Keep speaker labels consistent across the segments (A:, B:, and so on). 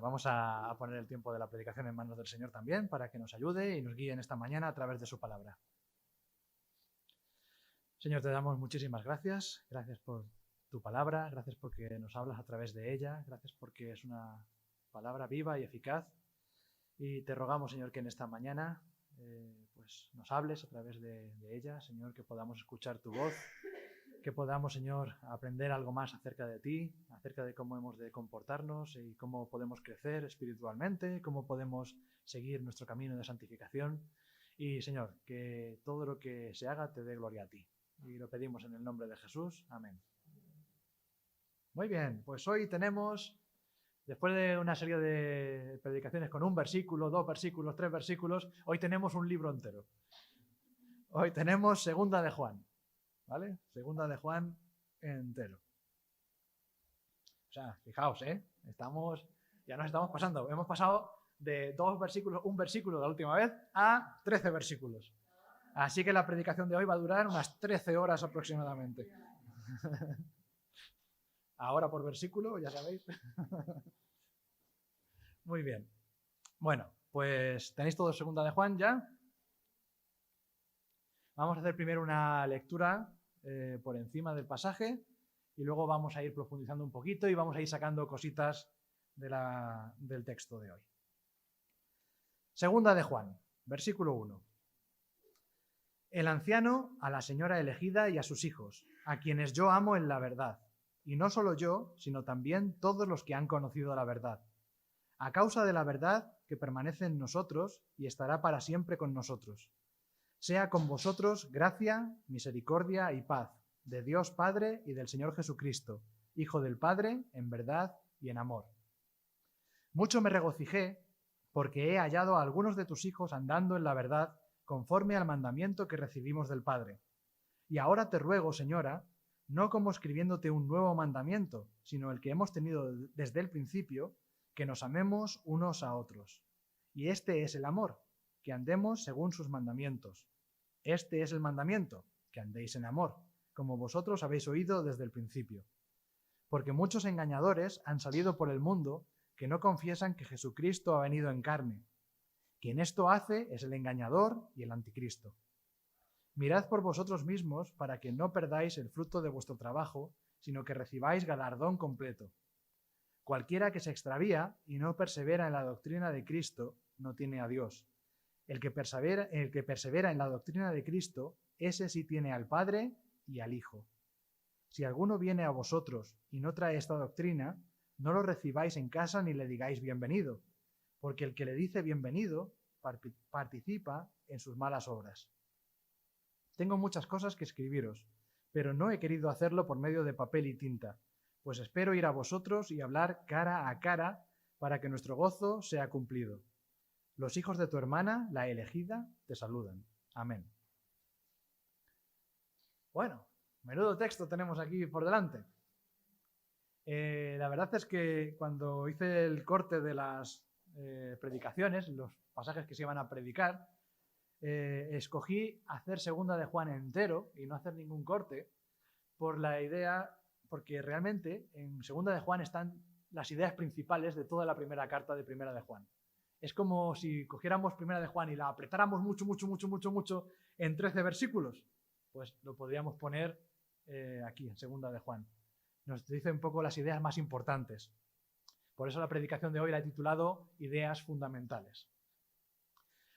A: vamos a poner el tiempo de la predicación en manos del Señor también para que nos ayude y nos guíe en esta mañana a través de su palabra. Señor, te damos muchísimas gracias. Gracias por tu palabra, gracias porque nos hablas a través de ella, gracias porque es una palabra viva y eficaz. Y te rogamos, Señor, que en esta mañana pues nos hables a través de ella, Señor, que podamos escuchar tu voz, que podamos, Señor, aprender algo más acerca de ti, acerca de cómo hemos de comportarnos y cómo podemos crecer espiritualmente, cómo podemos seguir nuestro camino de santificación. Y, Señor, que todo lo que se haga te dé gloria a ti. Y lo pedimos en el nombre de Jesús. Amén. Muy bien, pues hoy tenemos, después de una serie de predicaciones con un versículo, 2 versículos, 3 versículos, hoy tenemos un libro entero. Hoy tenemos Segunda de Juan, ¿vale? Segunda de Juan entero. O sea, fijaos, ya nos estamos pasando. Hemos pasado de 2 versículos, un versículo la última vez, a 13 versículos. Así que la predicación de hoy va a durar unas 13 horas aproximadamente. Ahora por versículo, ya sabéis. Muy bien. Bueno, pues tenéis todo Segunda de Juan ya. Vamos a hacer primero una lectura por encima del pasaje y luego vamos a ir profundizando un poquito y vamos a ir sacando cositas del texto de hoy. Segunda de Juan, versículo 1. El anciano a la señora elegida y a sus hijos, a quienes yo amo en la verdad. Y no solo yo, sino también todos los que han conocido la verdad. A causa de la verdad que permanece en nosotros y estará para siempre con nosotros. Sea con vosotros gracia, misericordia y paz, de Dios Padre y del Señor Jesucristo, Hijo del Padre, en verdad y en amor. Mucho me regocijé porque he hallado a algunos de tus hijos andando en la verdad conforme al mandamiento que recibimos del Padre. Y ahora te ruego, Señora, no como escribiéndote un nuevo mandamiento, sino el que hemos tenido desde el principio, que nos amemos unos a otros. Y este es el amor, que andemos según sus mandamientos. Este es el mandamiento, que andéis en amor, como vosotros habéis oído desde el principio. Porque muchos engañadores han salido por el mundo que no confiesan que Jesucristo ha venido en carne. Quien esto hace es el engañador y el anticristo. Mirad por vosotros mismos para que no perdáis el fruto de vuestro trabajo, sino que recibáis galardón completo. Cualquiera que se extravía y no persevera en la doctrina de Cristo no tiene a Dios. El que persevera en la doctrina de Cristo, ese sí tiene al Padre y al Hijo. Si alguno viene a vosotros y no trae esta doctrina, no lo recibáis en casa ni le digáis bienvenido, porque el que le dice bienvenido participa en sus malas obras. Tengo muchas cosas que escribiros, pero no he querido hacerlo por medio de papel y tinta, pues espero ir a vosotros y hablar cara a cara para que nuestro gozo sea cumplido. Los hijos de tu hermana, la elegida, te saludan. Amén. Bueno, menudo texto tenemos aquí por delante. La verdad es que cuando hice el corte de las predicaciones, los pasajes que se iban a predicar, escogí hacer Segunda de Juan entero y no hacer ningún corte por la idea, porque realmente en Segunda de Juan están las ideas principales de toda la primera carta de Primera de Juan. Es como si cogiéramos Primera de Juan y la apretáramos mucho en 13 versículos. Pues lo podríamos poner aquí, en Segunda de Juan. Nos dice un poco las ideas más importantes. Por eso la predicación de hoy la he titulado Ideas fundamentales.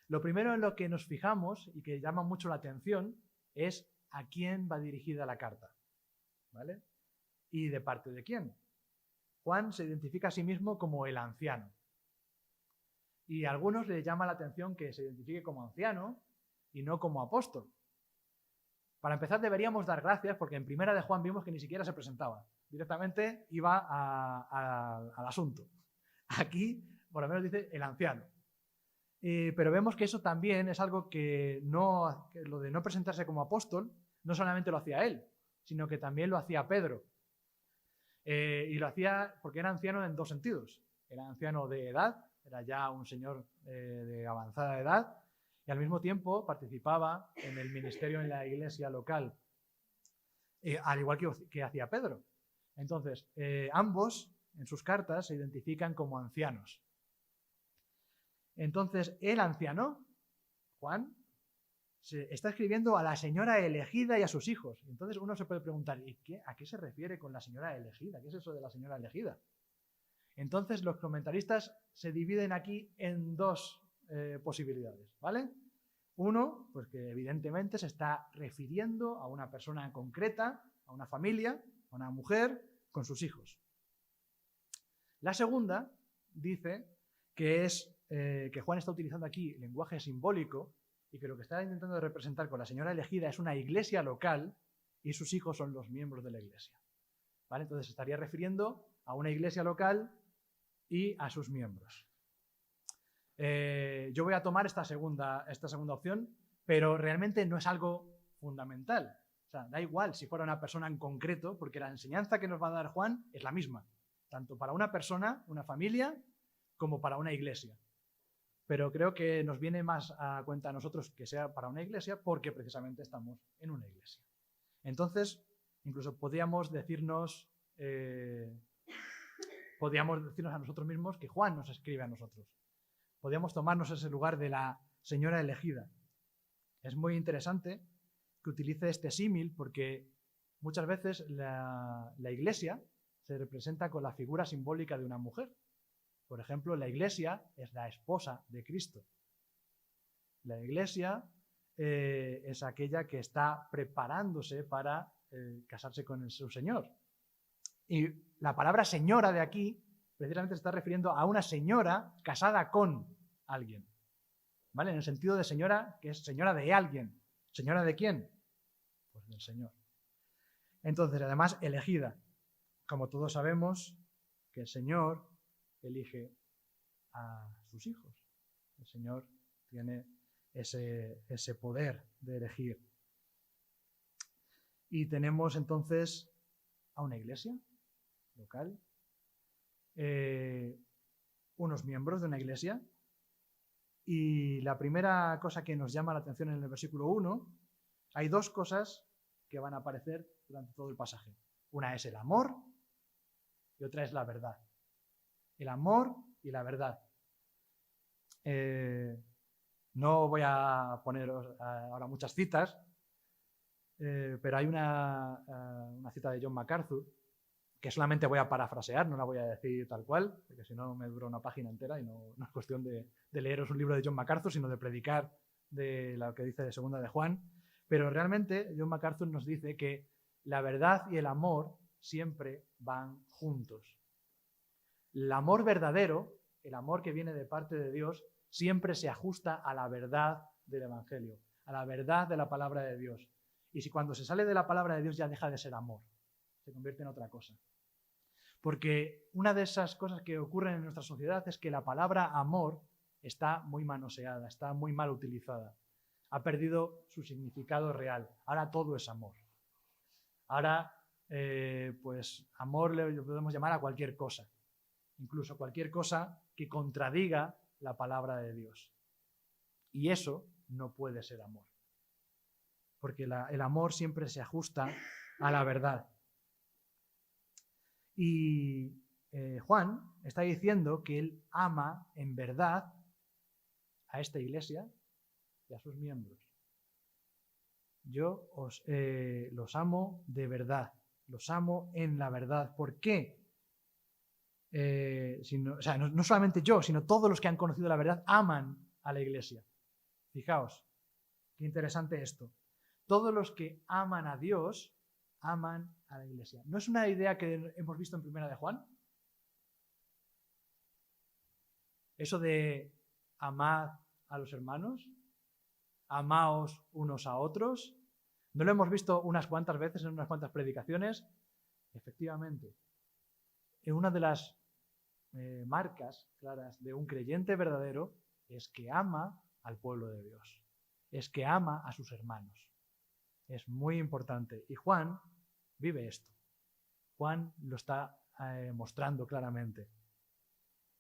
A: Lo primero en lo que nos fijamos y que llama mucho la atención es a quién va dirigida la carta, ¿vale? ¿Y de parte de quién? Juan se identifica a sí mismo como el anciano. Y a algunos les llama la atención que se identifique como anciano y no como apóstol. Para empezar deberíamos dar gracias porque en Primera de Juan vimos que ni siquiera se presentaba. Directamente iba al asunto. Aquí, por lo menos dice el anciano. Pero vemos que eso también es algo que lo de no presentarse como apóstol, no solamente lo hacía él, sino que también lo hacía Pedro. Y lo hacía porque era anciano en dos sentidos. Era anciano de edad, era ya un señor de avanzada edad, y al mismo tiempo participaba en el ministerio en la iglesia local, al igual que hacía Pedro. Entonces, ambos en sus cartas se identifican como ancianos. Entonces, el anciano, Juan, se está escribiendo a la señora elegida y a sus hijos. Entonces uno se puede preguntar, ¿a qué se refiere con la señora elegida? ¿Qué es eso de la señora elegida? Entonces los comentaristas se dividen aquí en dos posibilidades, ¿vale? Uno, pues que evidentemente se está refiriendo a una persona concreta, a una familia, a una mujer con sus hijos. La segunda dice que es que Juan está utilizando aquí lenguaje simbólico y que lo que está intentando representar con la señora elegida es una iglesia local y sus hijos son los miembros de la iglesia, ¿vale? Entonces se estaría refiriendo a una iglesia local y a sus miembros. Yo voy a tomar esta segunda opción, pero realmente no es algo fundamental. O sea, da igual si fuera una persona en concreto, porque la enseñanza que nos va a dar Juan es la misma, tanto para una persona, una familia, como para una iglesia. Pero creo que nos viene más a cuenta a nosotros que sea para una iglesia, porque precisamente estamos en una iglesia. Entonces, incluso podríamos decirnos a nosotros mismos que Juan nos escribe a nosotros. Podríamos tomarnos ese lugar de la señora elegida. Es muy interesante que utilice este símil porque muchas veces la iglesia se representa con la figura simbólica de una mujer. Por ejemplo, la iglesia es la esposa de Cristo. La iglesia es aquella que está preparándose para casarse con su Señor. Y la palabra señora de aquí precisamente se está refiriendo a una señora casada con alguien, ¿vale? En el sentido de señora, que es señora de alguien. ¿Señora de quién? Pues del Señor. Entonces, además, elegida. Como todos sabemos que el Señor elige a sus hijos. El Señor tiene ese poder de elegir. Y tenemos entonces a una iglesia local, unos miembros de una iglesia, y la primera cosa que nos llama la atención en el versículo 1, hay dos cosas que van a aparecer durante todo el pasaje. Una es el amor y otra es la verdad. El amor y la verdad. No voy a poner ahora muchas citas, pero hay una cita de John MacArthur que solamente voy a parafrasear, no la voy a decir tal cual, porque si no me dura una página entera y no es cuestión de leeros un libro de John MacArthur, sino de predicar de lo que dice de Segunda de Juan. Pero realmente John MacArthur nos dice que la verdad y el amor siempre van juntos. El amor verdadero, el amor que viene de parte de Dios, siempre se ajusta a la verdad del Evangelio, a la verdad de la palabra de Dios. Y si cuando se sale de la palabra de Dios ya deja de ser amor, se convierte en otra cosa. Porque una de esas cosas que ocurren en nuestra sociedad es que la palabra amor está muy manoseada, está muy mal utilizada. Ha perdido su significado real. Ahora todo es amor. Ahora, pues amor le podemos llamar a cualquier cosa. Incluso cualquier cosa que contradiga la palabra de Dios. Y eso no puede ser amor. Porque el amor siempre se ajusta a la verdad. Y Juan está diciendo que él ama en verdad a esta iglesia y a sus miembros. Yo los amo de verdad, los amo en la verdad. ¿Por qué? No solamente yo, sino todos los que han conocido la verdad aman a la iglesia. Fijaos, qué interesante esto. Todos los que aman a Dios aman a la iglesia. ¿No es una idea que hemos visto en Primera de Juan? Eso de amad a los hermanos, amaos unos a otros. ¿No lo hemos visto unas cuantas veces en unas cuantas predicaciones? Efectivamente. En una de las marcas claras de un creyente verdadero es que ama al pueblo de Dios, es que ama a sus hermanos. Es muy importante. Y Juan vive esto. Juan lo está mostrando claramente.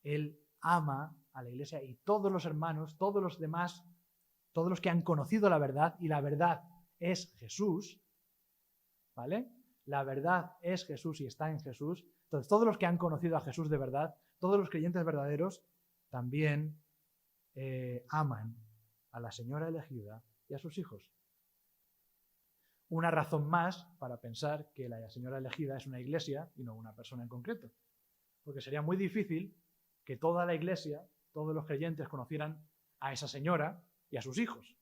A: Él ama a la iglesia y todos los hermanos, todos los demás, todos los que han conocido la verdad, y la verdad es Jesús, ¿vale? la verdad es Jesús y está en Jesús, entonces todos los que han conocido a Jesús de verdad, todos los creyentes verdaderos, también aman a la señora elegida y a sus hijos. Una razón más para pensar que la señora elegida es una iglesia y no una persona en concreto. Porque sería muy difícil que toda la iglesia, todos los creyentes conocieran a esa señora y a sus hijos.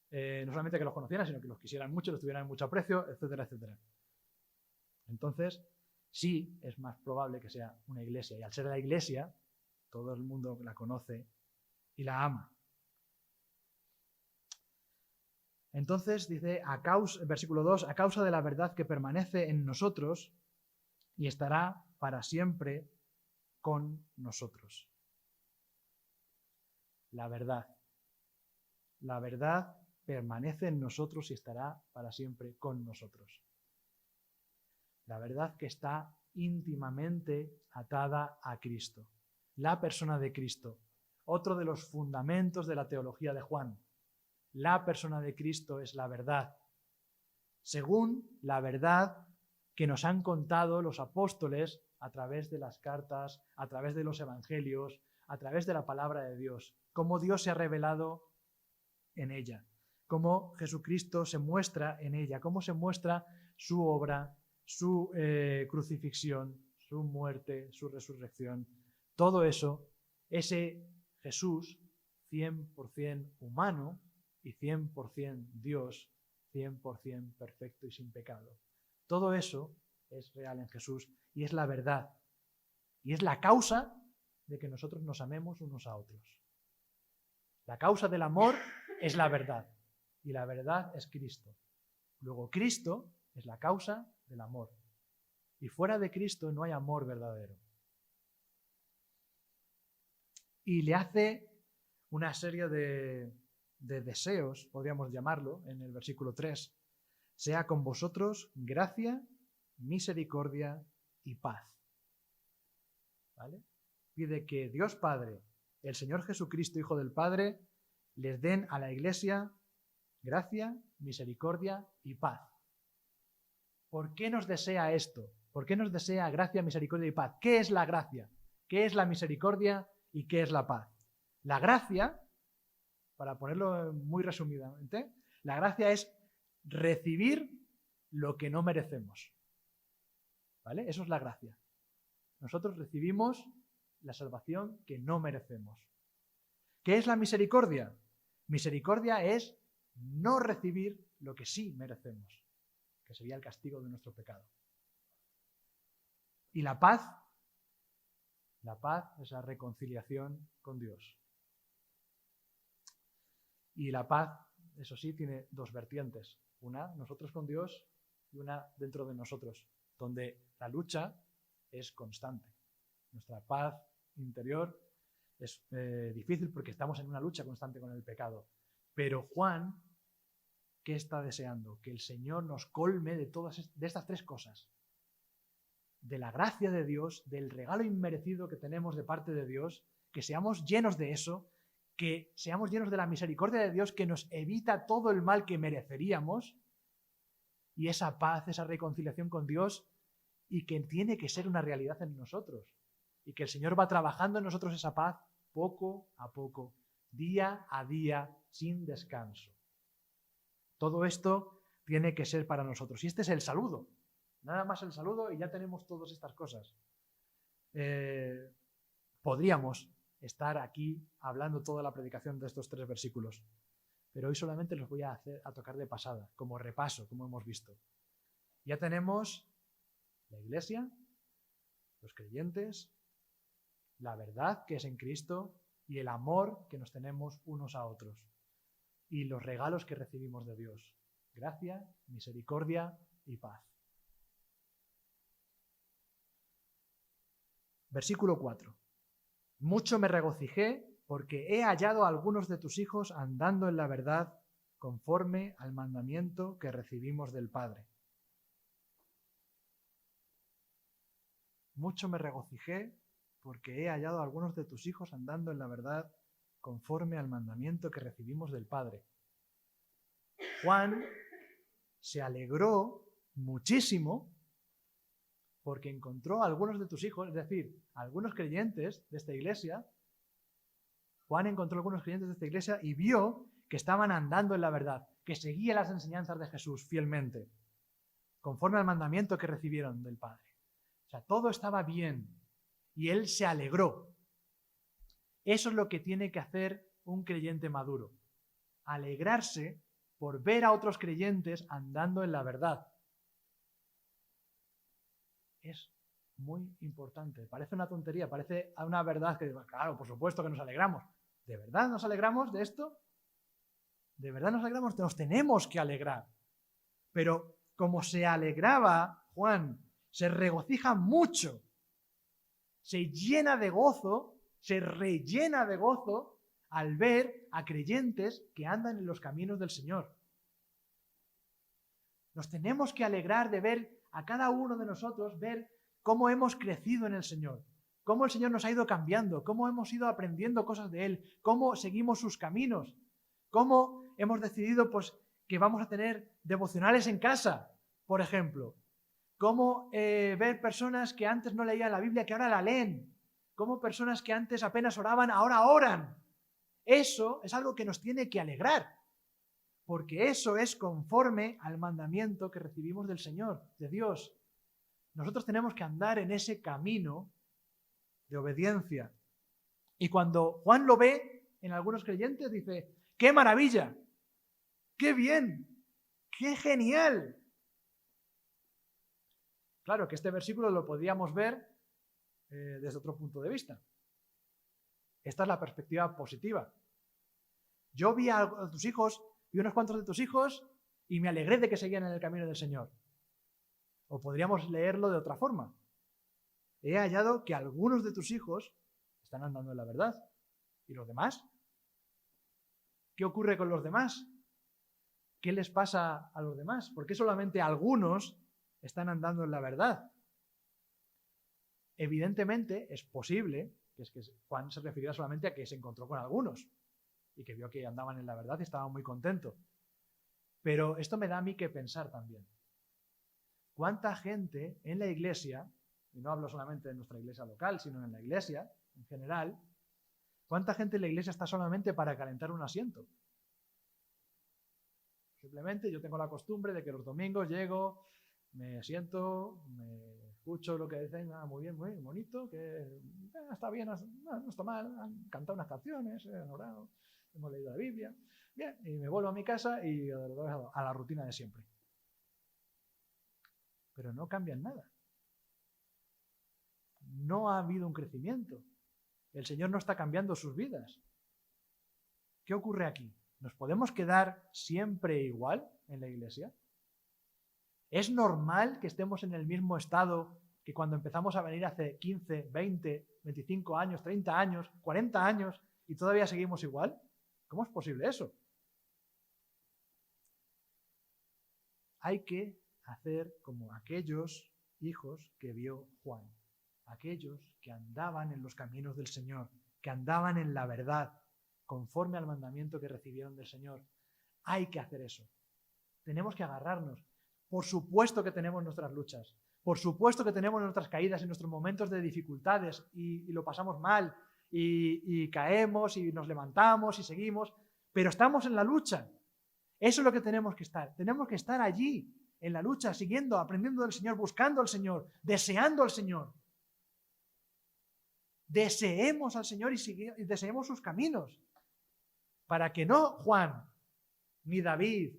A: No solamente que los conocieran, sino que los quisieran mucho, los tuvieran en mucho aprecio, etcétera, etcétera. Entonces, sí es más probable que sea una iglesia. Y al ser la iglesia, todo el mundo la conoce y la ama. Entonces dice, versículo 2, a causa de la verdad que permanece en nosotros y estará para siempre con nosotros. La verdad. La verdad permanece en nosotros y estará para siempre con nosotros. La verdad que está íntimamente atada a Cristo. La persona de Cristo. Otro de los fundamentos de la teología de Juan. La persona de Cristo es la verdad. Según la verdad que nos han contado los apóstoles a través de las cartas, a través de los evangelios, a través de la palabra de Dios. Cómo Dios se ha revelado en ella. Cómo Jesucristo se muestra en ella. Cómo se muestra su obra, su crucifixión, su muerte, su resurrección. Todo eso, ese Jesús 100% humano y 100% Dios, 100% perfecto y sin pecado. Todo eso es real en Jesús y es la verdad. Y es la causa de que nosotros nos amemos unos a otros. La causa del amor es la verdad. Y la verdad es Cristo. Luego Cristo es la causa del amor. Y fuera de Cristo no hay amor verdadero. Y le hace una serie de deseos, podríamos llamarlo, en el versículo 3. Sea con vosotros gracia, misericordia y paz. ¿Vale? Pide que Dios Padre, el Señor Jesucristo, Hijo del Padre, les den a la Iglesia gracia, misericordia y paz. ¿Por qué nos desea esto? ¿Por qué nos desea gracia, misericordia y paz? ¿Qué es la gracia? ¿Qué es la misericordia? ¿Y qué es la paz? La gracia, para ponerlo muy resumidamente, la gracia es recibir lo que no merecemos. ¿Vale? Eso es la gracia. Nosotros recibimos la salvación que no merecemos. ¿Qué es la misericordia? Misericordia es no recibir lo que sí merecemos, que sería el castigo de nuestro pecado. Y la paz es la reconciliación con Dios. Y la paz, eso sí, tiene dos vertientes. Una, nosotros con Dios, y una dentro de nosotros, donde la lucha es constante. Nuestra paz interior es difícil porque estamos en una lucha constante con el pecado. Pero Juan, ¿qué está deseando? Que el Señor nos colme de estas tres cosas. De la gracia de Dios, del regalo inmerecido que tenemos de parte de Dios, que seamos llenos de eso, que seamos llenos de la misericordia de Dios que nos evita todo el mal que mereceríamos, y esa paz, esa reconciliación con Dios, y que tiene que ser una realidad en nosotros, y que el Señor va trabajando en nosotros esa paz poco a poco, día a día, sin descanso. Todo esto tiene que ser para nosotros. Y este es el saludo. Nada más el saludo y ya tenemos todas estas cosas. Podríamos estar aquí hablando toda la predicación de estos 3 versículos, pero hoy solamente los voy a tocar de pasada, como repaso, como hemos visto. Ya tenemos la Iglesia, los creyentes, la verdad que es en Cristo y el amor que nos tenemos unos a otros y los regalos que recibimos de Dios: gracia, misericordia y paz. Versículo 4. Mucho me regocijé porque he hallado a algunos de tus hijos andando en la verdad conforme al mandamiento que recibimos del Padre. Mucho me regocijé porque he hallado a algunos de tus hijos andando en la verdad conforme al mandamiento que recibimos del Padre. Juan se alegró muchísimo, porque encontró a algunos de tus hijos, es decir, a algunos creyentes de esta iglesia. Juan encontró a algunos creyentes de esta iglesia y vio que estaban andando en la verdad, que seguían las enseñanzas de Jesús fielmente, conforme al mandamiento que recibieron del Padre. O sea, todo estaba bien y él se alegró. Eso es lo que tiene que hacer un creyente maduro. Alegrarse por ver a otros creyentes andando en la verdad. Es muy importante. Parece una tontería, parece una verdad que, claro, por supuesto que nos alegramos. ¿De verdad nos alegramos de esto? ¿De verdad nos alegramos? Nos tenemos que alegrar. Pero como se alegraba Juan, se regocija mucho, se llena de gozo, se rellena de gozo al ver a creyentes que andan en los caminos del Señor. Nos tenemos que alegrar de ver a cada uno de nosotros, ver cómo hemos crecido en el Señor, cómo el Señor nos ha ido cambiando, cómo hemos ido aprendiendo cosas de Él, cómo seguimos sus caminos, cómo hemos decidido que vamos a tener devocionales en casa, por ejemplo, cómo ver personas que antes no leían la Biblia, que ahora la leen, cómo personas que antes apenas oraban, ahora oran. Eso es algo que nos tiene que alegrar, porque eso es conforme al mandamiento que recibimos del Señor, de Dios. Nosotros tenemos que andar en ese camino de obediencia. Y cuando Juan lo ve en algunos creyentes, dice, ¡qué maravilla! ¡Qué bien! ¡Qué genial! Claro que este versículo lo podríamos ver desde otro punto de vista. Esta es la perspectiva positiva. Yo vi a tus hijos, vi unos cuantos de tus hijos y me alegré de que seguían en el camino del Señor. O podríamos leerlo de otra forma. He hallado que algunos de tus hijos están andando en la verdad. ¿Y los demás? ¿Qué ocurre con los demás? ¿Qué les pasa a los demás? ¿Por qué solamente algunos están andando en la verdad? Evidentemente es posible que Juan se refiriera solamente a que se encontró con algunos y que vio que andaban en la verdad y estaba muy contento. Pero esto me da a mí que pensar también. ¿Cuánta gente en la iglesia, y no hablo solamente de nuestra iglesia local, sino en la iglesia en general, cuánta gente en la iglesia está solamente para calentar un asiento? Simplemente yo tengo la costumbre de que los domingos llego, me siento, me escucho lo que dicen, muy bien, muy bonito, que está bien, no está mal, han cantado unas canciones, han orado, hemos leído la Biblia, bien, y me vuelvo a mi casa y a la rutina de siempre. Pero no cambian nada. No ha habido un crecimiento. El Señor no está cambiando sus vidas. ¿Qué ocurre aquí? ¿Nos podemos quedar siempre igual en la iglesia? ¿Es normal que estemos en el mismo estado que cuando empezamos a venir hace 15, 20, 25 años, 30 años, 40 años y todavía seguimos igual? ¿Cómo es posible eso? Hay que hacer como aquellos hijos que vio Juan, aquellos que andaban en los caminos del Señor, que andaban en la verdad, conforme al mandamiento que recibieron del Señor. Hay que hacer eso. Tenemos que agarrarnos. Por supuesto que tenemos nuestras luchas, por supuesto que tenemos nuestras caídas y nuestros momentos de dificultades y lo pasamos mal y caemos y nos levantamos y seguimos, pero estamos en la lucha. Eso es lo que tenemos que estar. Tenemos que estar allí, en la lucha, siguiendo, aprendiendo del Señor, buscando al Señor, deseando al Señor. Deseemos al Señor y deseemos sus caminos, para que no Juan, ni David,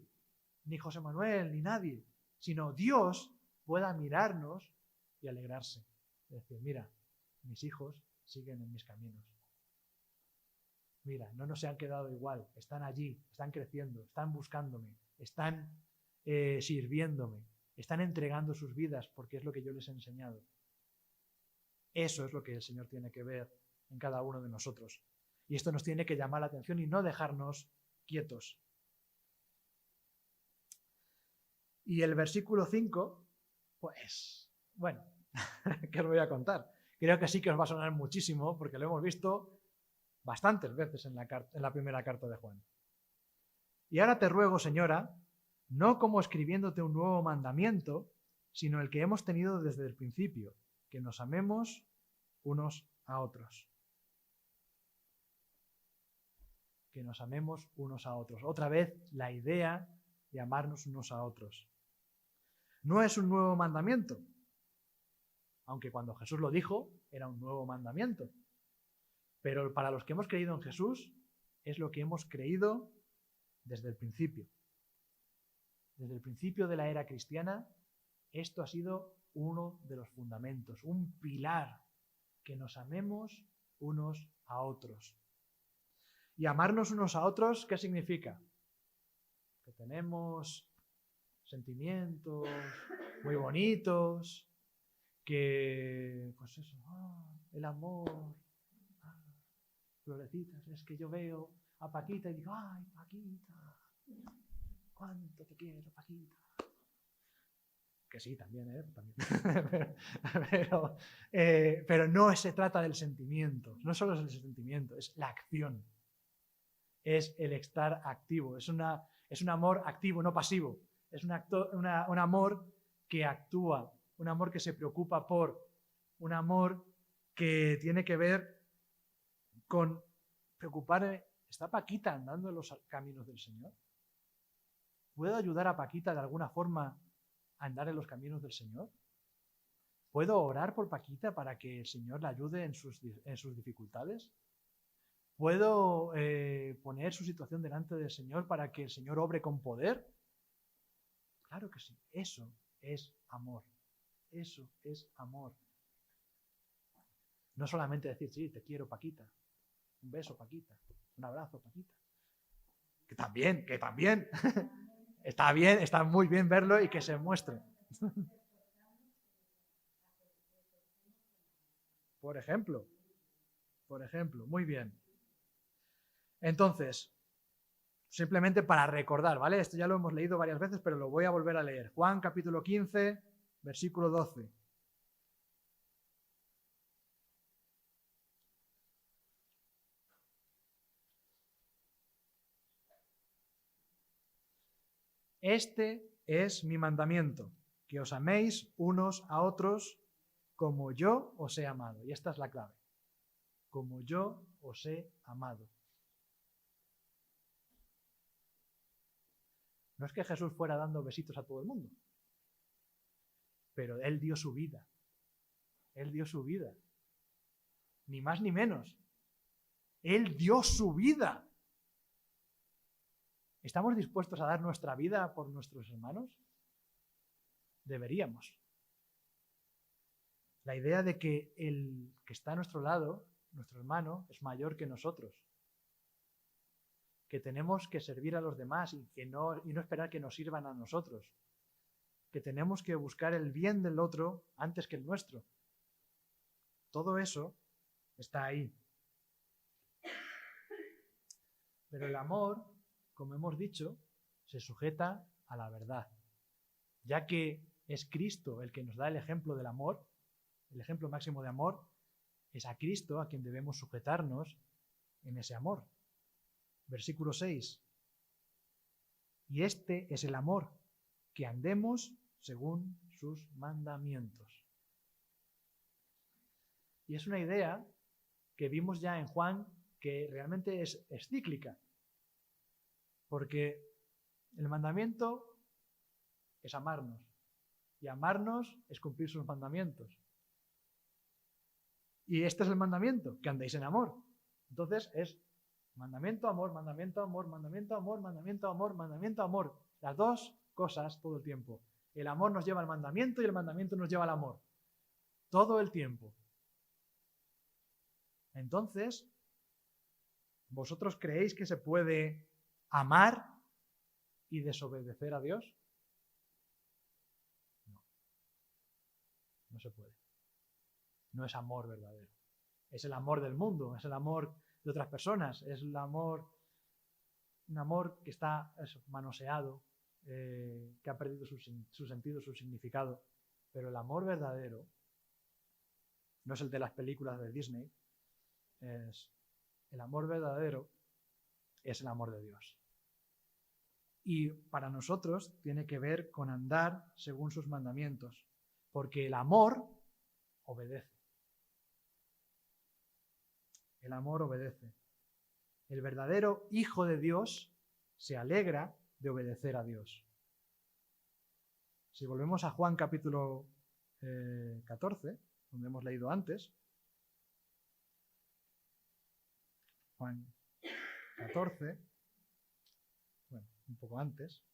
A: ni José Manuel, ni nadie, sino Dios pueda mirarnos y alegrarse. Es decir, mira, mis hijos siguen en mis caminos. Mira, no se han quedado igual, están allí, están creciendo, están buscándome, están sirviéndome, están entregando sus vidas porque es lo que yo les he enseñado. Eso es lo que el Señor tiene que ver en cada uno de nosotros. Y esto nos tiene que llamar la atención y no dejarnos quietos. Y el versículo 5, pues, bueno, ¿qué os voy a contar? Creo que sí que os va a sonar muchísimo porque lo hemos visto bastantes veces en la primera carta de Juan. Y ahora te ruego, señora, no como escribiéndote un nuevo mandamiento, sino el que hemos tenido desde el principio, que nos amemos unos a otros. Que nos amemos unos a otros. Otra vez, la idea de amarnos unos a otros. No es un nuevo mandamiento, aunque cuando Jesús lo dijo, era un nuevo mandamiento. Pero para los que hemos creído en Jesús, es lo que hemos creído desde el principio. Desde el principio de la era cristiana, esto ha sido uno de los fundamentos, un pilar, que nos amemos unos a otros. Y amarnos unos a otros, ¿qué significa? Que tenemos sentimientos muy bonitos, que, pues eso, el amor, florecitas, es que yo veo a Paquita y digo, ¡ay, Paquita! ¿Cuánto te quiero, Paquita? Que sí, también, también. pero no se trata del sentimiento, no solo es el sentimiento, es la acción. Es el estar activo, es un amor activo, no pasivo. Es un amor que actúa, un amor que se preocupa por, un amor que tiene que ver con preocuparme. ¿Está Paquita andando en los caminos del Señor? ¿Puedo ayudar a Paquita de alguna forma a andar en los caminos del Señor? ¿Puedo orar por Paquita para que el Señor la ayude en sus dificultades? ¿Puedo poner su situación delante del Señor para que el Señor obre con poder? Claro que sí. Eso es amor. Eso es amor. No solamente decir, sí, te quiero, Paquita. Un beso, Paquita. Un abrazo, Paquita. Que también. Está bien, está muy bien verlo y que se muestre. Por ejemplo, muy bien. Entonces, simplemente para recordar, ¿vale? Esto ya lo hemos leído varias veces, pero lo voy a volver a leer. Juan capítulo 15, versículo 12. Este es mi mandamiento, que os améis unos a otros como yo os he amado. Y esta es la clave. Como yo os he amado. No es que Jesús fuera dando besitos a todo el mundo, pero Él dio su vida. Él dio su vida. Ni más ni menos. Él dio su vida. ¿Estamos dispuestos a dar nuestra vida por nuestros hermanos? Deberíamos. La idea de que el que está a nuestro lado, nuestro hermano, es mayor que nosotros. Que tenemos que servir a los demás y no esperar que nos sirvan a nosotros. Que tenemos que buscar el bien del otro antes que el nuestro. Todo eso está ahí. Pero el amor, como hemos dicho, se sujeta a la verdad. Ya que es Cristo el que nos da el ejemplo del amor, el ejemplo máximo de amor, es a Cristo a quien debemos sujetarnos en ese amor. Versículo 6. Y este es el amor, que andemos según sus mandamientos. Y es una idea que vimos ya en Juan que realmente es cíclica. Porque el mandamiento es amarnos. Y amarnos es cumplir sus mandamientos. Y este es el mandamiento, que andéis en amor. Entonces es mandamiento, amor, mandamiento, amor, mandamiento, amor, mandamiento, amor, mandamiento, amor. Las dos cosas todo el tiempo. El amor nos lleva al mandamiento y el mandamiento nos lleva al amor. Todo el tiempo. Entonces, ¿vosotros creéis que se puede amar y desobedecer a Dios? No. No se puede. No es amor verdadero. Es el amor del mundo, es el amor de otras personas, es el amor, un amor que está manoseado, que ha perdido su sentido, su significado. Pero el amor verdadero no es el de las películas de Disney, el amor verdadero es el amor de Dios. Y para nosotros tiene que ver con andar según sus mandamientos, porque el amor obedece. El amor obedece. El verdadero Hijo de Dios se alegra de obedecer a Dios. Si volvemos a Juan capítulo 14, donde hemos leído antes, Juan 14, bueno, un poco antes,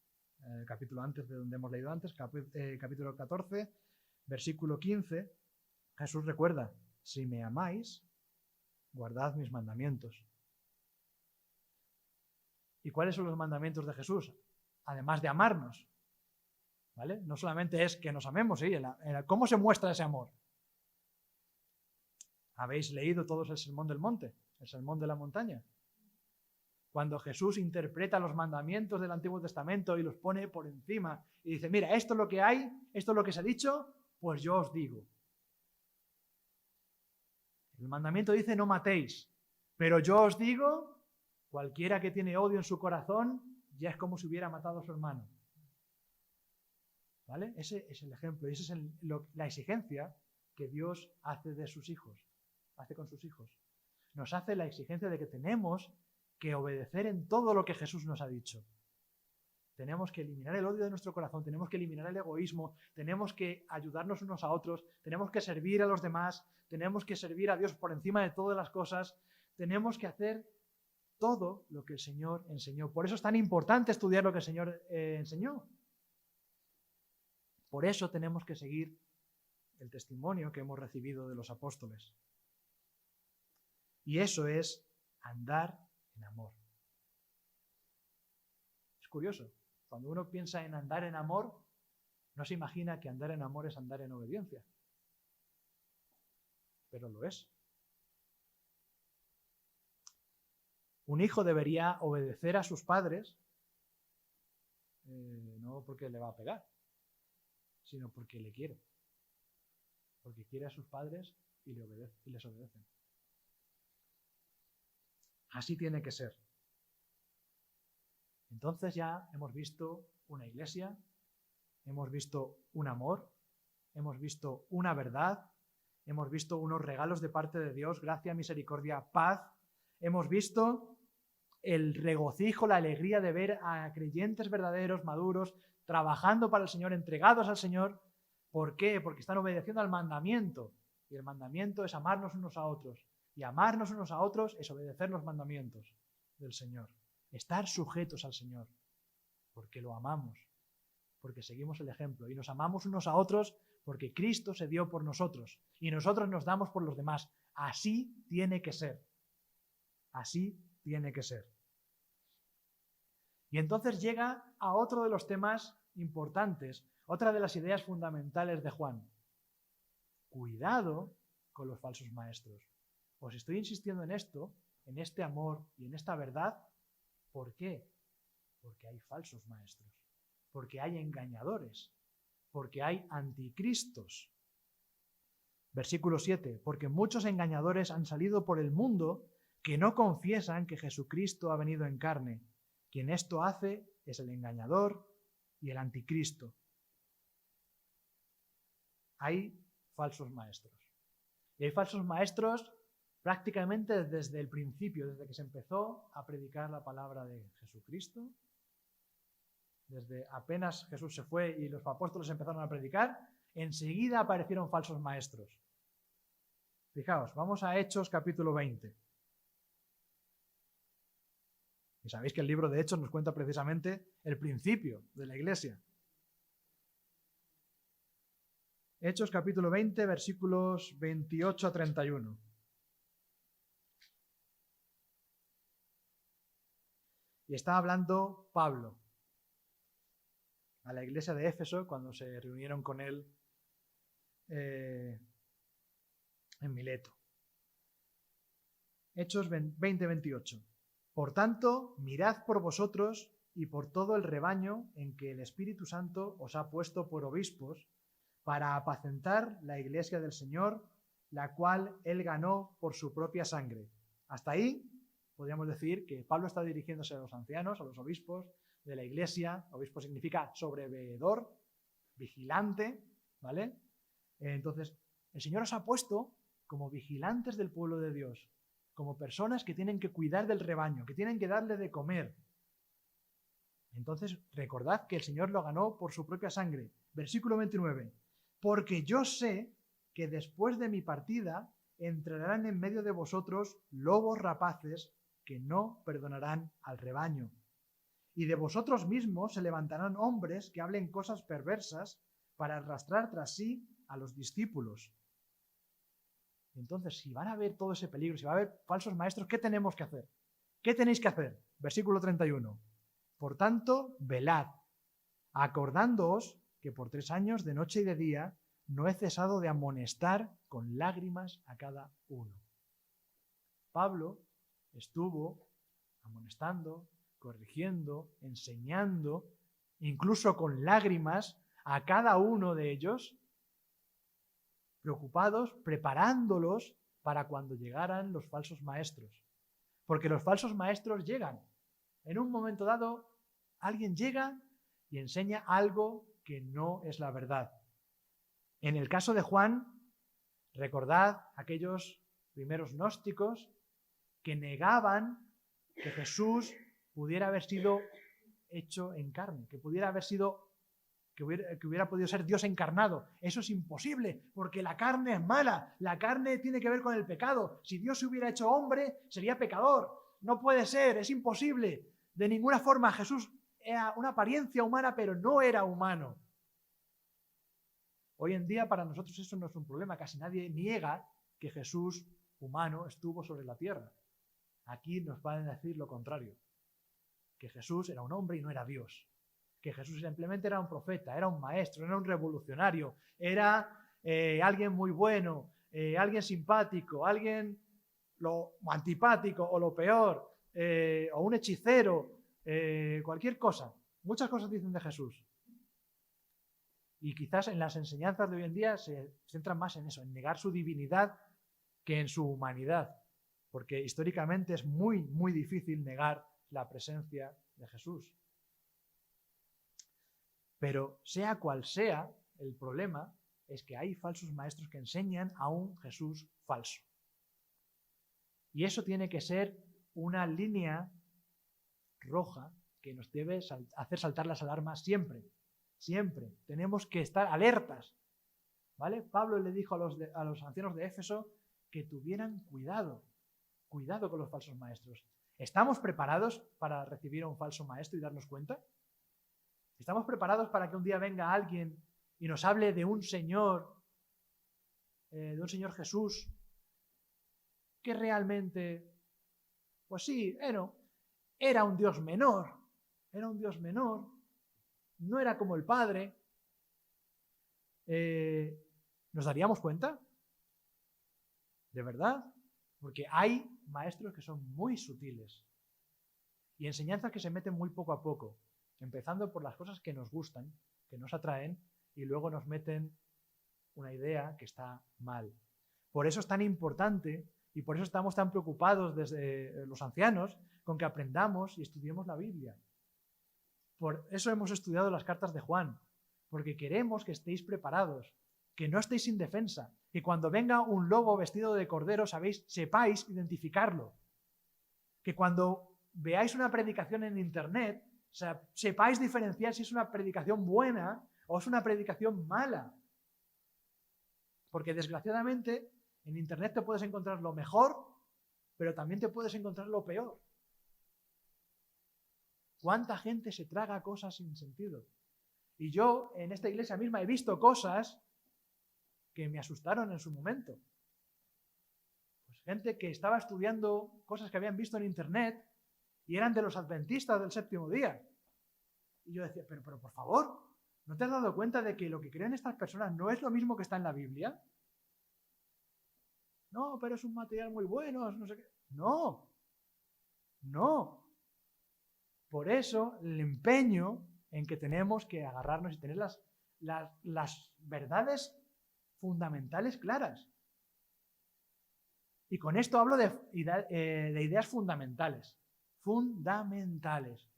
A: capítulo antes de donde hemos leído antes, capítulo 14, versículo 15, Jesús recuerda: si me amáis, guardad mis mandamientos. ¿Y cuáles son los mandamientos de Jesús? Además de amarnos, ¿vale? No solamente es que nos amemos, ¿sí? ¿Cómo se muestra ese amor? ¿Habéis leído todos el Sermón del Monte, el Sermón de la Montaña? Cuando Jesús interpreta los mandamientos del Antiguo Testamento y los pone por encima y dice: mira, esto es lo que hay, esto es lo que se ha dicho, pues yo os digo. El mandamiento dice: no matéis, pero yo os digo, cualquiera que tiene odio en su corazón ya es como si hubiera matado a su hermano. ¿Vale? Ese es el ejemplo y esa es la exigencia que Dios hace de sus hijos, hace con sus hijos. Nos hace la exigencia de que tenemos que obedecer en todo lo que Jesús nos ha dicho. Tenemos que eliminar el odio de nuestro corazón, tenemos que eliminar el egoísmo, tenemos que ayudarnos unos a otros, tenemos que servir a los demás, tenemos que servir a Dios por encima de todas las cosas, tenemos que hacer todo lo que el Señor enseñó. Por eso es tan importante estudiar lo que el Señor enseñó. Por eso tenemos que seguir el testimonio que hemos recibido de los apóstoles. Y eso es andar en amor. Es curioso, cuando uno piensa en andar en amor, no se imagina que andar en amor es andar en obediencia. Pero lo es. Un hijo debería obedecer a sus padres, no porque le va a pegar, sino porque le quiere. Porque quiere a sus padres y les obedecen. Así tiene que ser. Entonces ya hemos visto una iglesia, hemos visto un amor, hemos visto una verdad, hemos visto unos regalos de parte de Dios, gracia, misericordia, paz. Hemos visto el regocijo, la alegría de ver a creyentes verdaderos, maduros, trabajando para el Señor, entregados al Señor. ¿Por qué? Porque están obedeciendo al mandamiento. Y el mandamiento es amarnos unos a otros. Y amarnos unos a otros es obedecer los mandamientos del Señor. Estar sujetos al Señor. Porque lo amamos. Porque seguimos el ejemplo. Y nos amamos unos a otros porque Cristo se dio por nosotros. Y nosotros nos damos por los demás. Así tiene que ser. Así tiene que ser. Y entonces llega a otro de los temas importantes, otra de las ideas fundamentales de Juan. Cuidado con los falsos maestros. Os estoy insistiendo en esto, en este amor y en esta verdad. ¿Por qué? Porque hay falsos maestros, porque hay engañadores, porque hay anticristos. Versículo 7. Porque muchos engañadores han salido por el mundo que no confiesan que Jesucristo ha venido en carne. Quien esto hace es el engañador y el anticristo. Hay falsos maestros. Y hay falsos maestros prácticamente desde el principio, desde que se empezó a predicar la palabra de Jesucristo. Desde apenas Jesús se fue y los apóstoles empezaron a predicar, enseguida aparecieron falsos maestros. Fijaos, vamos a Hechos capítulo 20. Y sabéis que el libro de Hechos nos cuenta precisamente el principio de la iglesia. Hechos capítulo 20, versículos 28 a 31. Y está hablando Pablo a la iglesia de Éfeso cuando se reunieron con él en Mileto. Hechos 20, 28. Por tanto, mirad por vosotros y por todo el rebaño en que el Espíritu Santo os ha puesto por obispos para apacentar la iglesia del Señor, la cual él ganó por su propia sangre. Hasta ahí podríamos decir que Pablo está dirigiéndose a los ancianos, a los obispos, de la iglesia. Obispo significa sobreveedor, vigilante, ¿vale? Entonces, el Señor os ha puesto como vigilantes del pueblo de Dios, como personas que tienen que cuidar del rebaño, que tienen que darle de comer. Entonces, recordad que el Señor lo ganó por su propia sangre. Versículo 29. Porque yo sé que después de mi partida entrarán en medio de vosotros lobos rapaces que no perdonarán al rebaño. Y de vosotros mismos se levantarán hombres que hablen cosas perversas para arrastrar tras sí a los discípulos. Entonces, si van a haber todo ese peligro, si va a haber falsos maestros, ¿qué tenemos que hacer? ¿Qué tenéis que hacer? Versículo 31. Por tanto, velad, acordándoos que por 3 años, de noche y de día, no he cesado de amonestar con lágrimas a cada uno. Pablo estuvo amonestando, corrigiendo, enseñando, incluso con lágrimas a cada uno de ellos, preocupados, preparándolos para cuando llegaran los falsos maestros. Porque los falsos maestros llegan. En un momento dado, alguien llega y enseña algo que no es la verdad. En el caso de Juan, recordad aquellos primeros gnósticos que negaban que Jesús pudiera haber sido hecho en carne, que pudiera haber sido, que hubiera podido ser Dios encarnado. Eso es imposible, porque la carne es mala, la carne tiene que ver con el pecado. Si Dios se hubiera hecho hombre, sería pecador. No puede ser, es imposible. De ninguna forma. Jesús era una apariencia humana, pero no era humano. Hoy en día para nosotros eso no es un problema. Casi nadie niega que Jesús humano estuvo sobre la tierra. Aquí nos van a decir lo contrario, que Jesús era un hombre y no era Dios, que Jesús simplemente era un profeta, era un maestro, era un revolucionario, era alguien muy bueno, alguien simpático, alguien lo antipático o lo peor, o un hechicero, cualquier cosa. Muchas cosas dicen de Jesús. Y quizás en las enseñanzas de hoy en día se centran más en eso, en negar su divinidad que en su humanidad. Porque históricamente es muy, muy difícil negar la presencia de Jesús. Pero sea cual sea, el problema es que hay falsos maestros que enseñan a un Jesús falso. Y eso tiene que ser una línea roja que nos debe hacer saltar las alarmas siempre. Siempre. Tenemos que estar alertas. ¿Vale? Pablo le dijo a los ancianos de Éfeso que tuvieran cuidado. Cuidado con los falsos maestros. ¿Estamos preparados para recibir a un falso maestro y darnos cuenta? ¿Estamos preparados para que un día venga alguien y nos hable de un Señor Jesús, que realmente, pues sí, era un Dios menor, no era como el Padre? ¿Nos daríamos cuenta? ¿De verdad? Porque hay maestros que son muy sutiles y enseñanzas que se meten muy poco a poco, empezando por las cosas que nos gustan, que nos atraen, y luego nos meten una idea que está mal. Por eso es tan importante y por eso estamos tan preocupados desde los ancianos con que aprendamos y estudiemos la Biblia. Por eso hemos estudiado las cartas de Juan, porque queremos que estéis preparados, que no estéis sin defensa, que cuando venga un lobo vestido de cordero sepáis identificarlo, que cuando veáis una predicación en internet sepáis diferenciar si es una predicación buena o es una predicación mala. Porque desgraciadamente en internet te puedes encontrar lo mejor, pero también te puedes encontrar lo peor. ¿Cuánta gente se traga cosas sin sentido? Y yo en esta iglesia misma he visto cosas que me asustaron en su momento. Pues gente que estaba estudiando cosas que habían visto en internet y eran de los adventistas del séptimo día. Y yo decía, pero por favor, ¿no te has dado cuenta de que lo que creen estas personas no es lo mismo que está en la Biblia? No, pero es un material muy bueno, no sé qué. No. Por eso el empeño en que tenemos que agarrarnos y tener las verdades fundamentales claras. Y con esto hablo de ideas fundamentales. Fundamentales.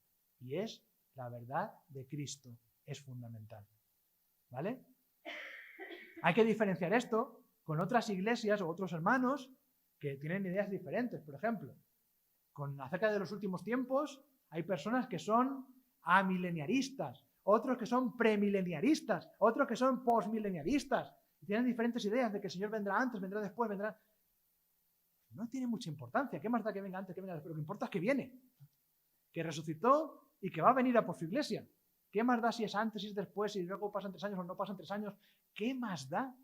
A: Y es La verdad de Cristo es fundamental. ¿Vale? Hay que diferenciar esto con otras iglesias o otros hermanos que tienen ideas diferentes. Por ejemplo, acerca de los últimos tiempos, hay personas que son amileniaristas, otros que son premileniaristas, otros que son postmileniaristas. Tienen diferentes ideas de que el Señor vendrá antes, vendrá después, vendrá... No tiene mucha importancia. ¿Qué más da que venga antes, que venga después? Lo que importa es que viene, que resucitó y que va a venir a por su iglesia. ¿Qué más da si es antes, si es después, si luego pasan 3 años o no pasan 3 años? ¿Qué más da?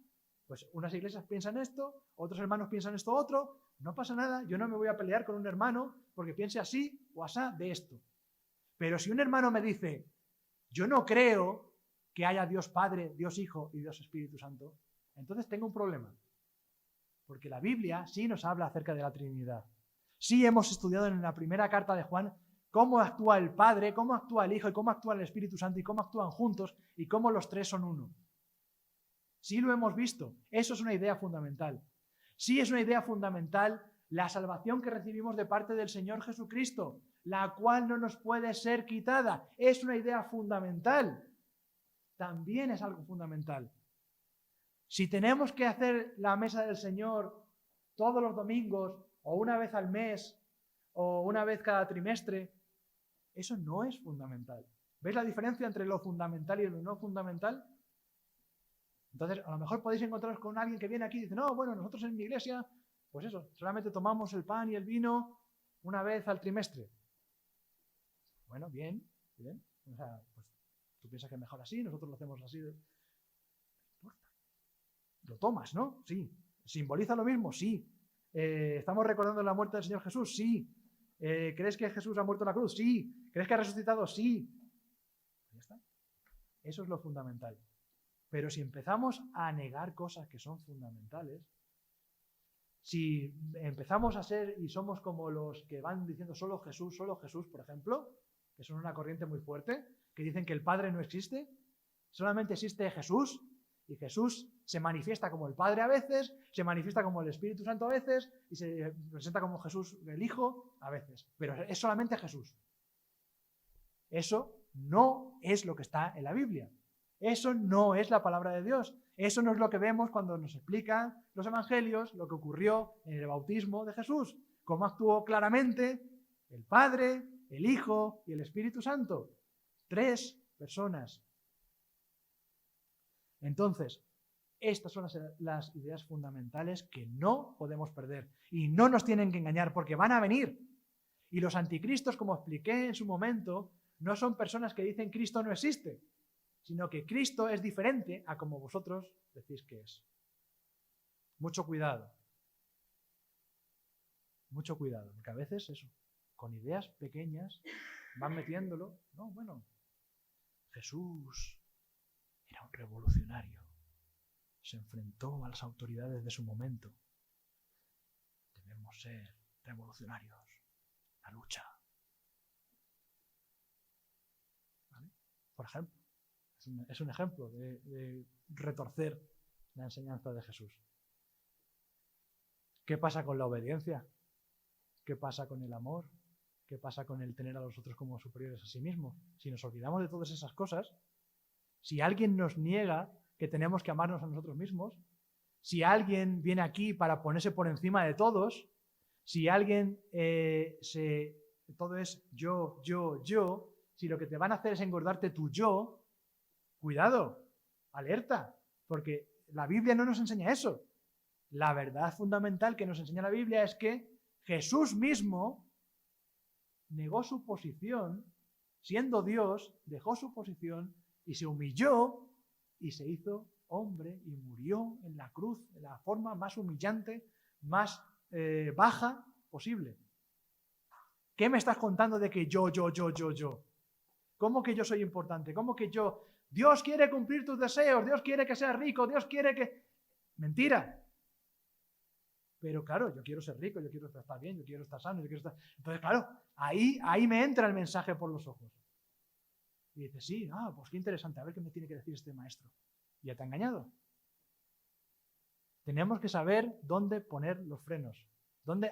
A: Pues unas iglesias piensan esto, otros hermanos piensan esto otro. No pasa nada, yo no me voy a pelear con un hermano porque piense así o asá de esto. Pero si un hermano me dice, yo no creo que haya Dios Padre, Dios Hijo y Dios Espíritu Santo, entonces tengo un problema. Porque la Biblia sí nos habla acerca de la Trinidad. Sí hemos estudiado en la primera carta de Juan cómo actúa el Padre, cómo actúa el Hijo y cómo actúa el Espíritu Santo y cómo actúan juntos y cómo los tres son uno. Sí lo hemos visto. Eso es una idea fundamental. Sí es una idea fundamental la salvación que recibimos de parte del Señor Jesucristo, la cual no nos puede ser quitada. Es una idea fundamental. También es algo fundamental. Si tenemos que hacer la mesa del Señor todos los domingos, o una vez al mes, o una vez cada trimestre, eso no es fundamental. ¿Veis la diferencia entre lo fundamental y lo no fundamental? Entonces, a lo mejor podéis encontraros con alguien que viene aquí y dice, no, bueno, nosotros en mi iglesia, pues eso, solamente tomamos el pan y el vino una vez al trimestre. Bueno, bien, bien. O sea, pues tú piensas que es mejor así, nosotros lo hacemos así. No importa. Lo tomas, ¿no? Sí. ¿Simboliza lo mismo? Sí. ¿Estamos recordando la muerte del Señor Jesús? Sí. ¿Crees que Jesús ha muerto en la cruz? Sí. ¿Crees que ha resucitado? Sí. Ya está. Eso es lo fundamental. Pero si empezamos a negar cosas que son fundamentales, si empezamos a ser y somos como los que van diciendo solo Jesús, por ejemplo, que son una corriente muy fuerte, que dicen que el Padre no existe, solamente existe Jesús, y Jesús se manifiesta como el Padre a veces, se manifiesta como el Espíritu Santo a veces, y se presenta como Jesús el Hijo a veces, pero es solamente Jesús. Eso no es lo que está en la Biblia. Eso no es la palabra de Dios. Eso no es lo que vemos cuando nos explican los evangelios, lo que ocurrió en el bautismo de Jesús, cómo actuó claramente el Padre, el Hijo y el Espíritu Santo. 3 personas. Entonces, estas son las ideas fundamentales que no podemos perder y no nos tienen que engañar porque van a venir. Y los anticristos, como expliqué en su momento, no son personas que dicen Cristo no existe, sino que Cristo es diferente a como vosotros decís que es. Mucho cuidado. Mucho cuidado, porque a veces eso, con ideas pequeñas, van metiéndolo. No, bueno, Jesús era un revolucionario. Se enfrentó a las autoridades de su momento. Debemos ser revolucionarios. La lucha. ¿Vale? Por ejemplo. Es un ejemplo de retorcer la enseñanza de Jesús. ¿Qué pasa con la obediencia? ¿Qué pasa con el amor? ¿Qué pasa con el tener a los otros como superiores a sí mismos? Si nos olvidamos de todas esas cosas, si alguien nos niega que tenemos que amarnos a nosotros mismos, si alguien viene aquí para ponerse por encima de todos, si alguien todo es yo, si lo que te van a hacer es engordarte tu yo, cuidado, alerta, porque la Biblia no nos enseña eso. La verdad fundamental que nos enseña la Biblia es que Jesús mismo negó su posición, siendo Dios, dejó su posición y se humilló y se hizo hombre y murió en la cruz de la forma más humillante, más baja posible. ¿Qué me estás contando de que yo? ¿Cómo que yo soy importante? ¿Cómo que yo? Dios quiere cumplir tus deseos, Dios quiere que seas rico, Dios quiere que... Mentira. Pero claro, yo quiero ser rico, yo quiero estar bien, yo quiero estar sano, yo quiero estar... Entonces, claro, ahí me entra el mensaje por los ojos. Y dices, sí, pues qué interesante, a ver qué me tiene que decir este maestro. ¿Ya te ha engañado? Tenemos que saber dónde poner los frenos.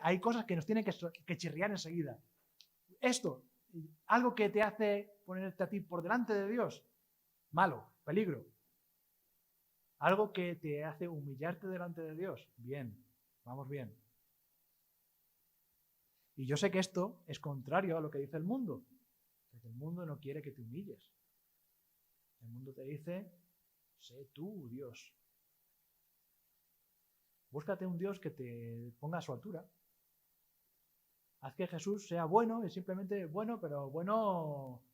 A: Hay cosas que nos tienen que chirriar enseguida. Esto, algo que te hace ponerte a ti por delante de Dios, malo, peligro. Algo que te hace humillarte delante de Dios, bien, vamos bien. Y yo sé que esto es contrario a lo que dice el mundo, porque el mundo no quiere que te humilles. El mundo te dice, sé tú, Dios. Búscate un Dios que te ponga a su altura. Haz que Jesús sea bueno y simplemente bueno, pero bueno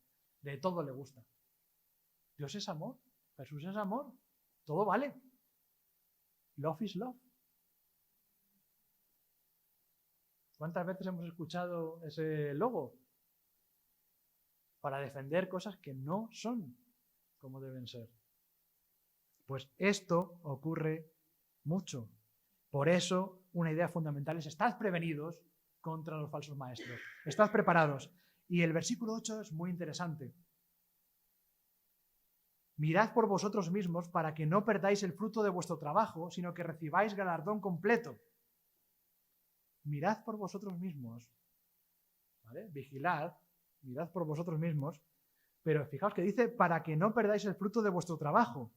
A: de todo le gusta. Dios es amor, Jesús es amor, todo vale. Love is love. ¿Cuántas veces hemos escuchado ese logo? Para defender cosas que no son como deben ser. Pues esto ocurre mucho. Por eso, una idea fundamental es: estad prevenidos contra los falsos maestros. Estad preparados. Y el versículo 8 es muy interesante. Mirad por vosotros mismos para que no perdáis el fruto de vuestro trabajo, sino que recibáis galardón completo. Mirad por vosotros mismos. ¿Vale? Vigilad, mirad por vosotros mismos. Pero fijaos que dice, para que no perdáis el fruto de vuestro trabajo,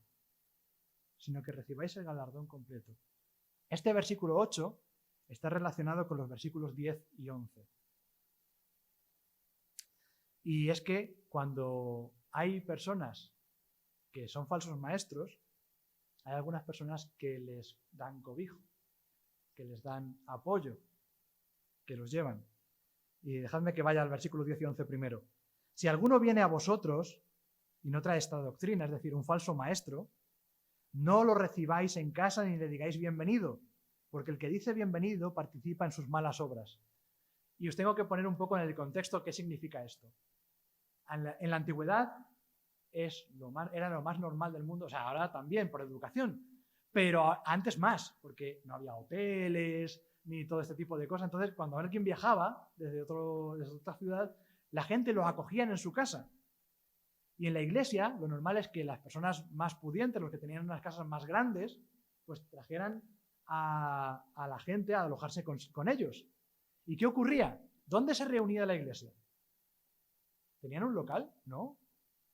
A: sino que recibáis el galardón completo. Este versículo 8 está relacionado con los versículos 10 y 11. Y es que cuando hay personas que son falsos maestros, hay algunas personas que les dan cobijo, que les dan apoyo, que los llevan. Y dejadme que vaya al versículo 10 y 11 primero. Si alguno viene a vosotros y no trae esta doctrina, es decir, un falso maestro, no lo recibáis en casa ni le digáis bienvenido, porque el que dice bienvenido participa en sus malas obras. Y os tengo que poner un poco en el contexto qué significa esto. En la antigüedad era lo más normal del mundo, o sea, ahora también por educación, pero antes más, porque no había hoteles ni todo este tipo de cosas. Entonces, cuando alguien viajaba desde otra ciudad, la gente lo acogían en su casa. Y en la iglesia, lo normal es que las personas más pudientes, los que tenían unas casas más grandes, pues trajeran a la gente a alojarse con ellos. ¿Y qué ocurría? ¿Dónde se reunía la iglesia? ¿Tenían un local? No.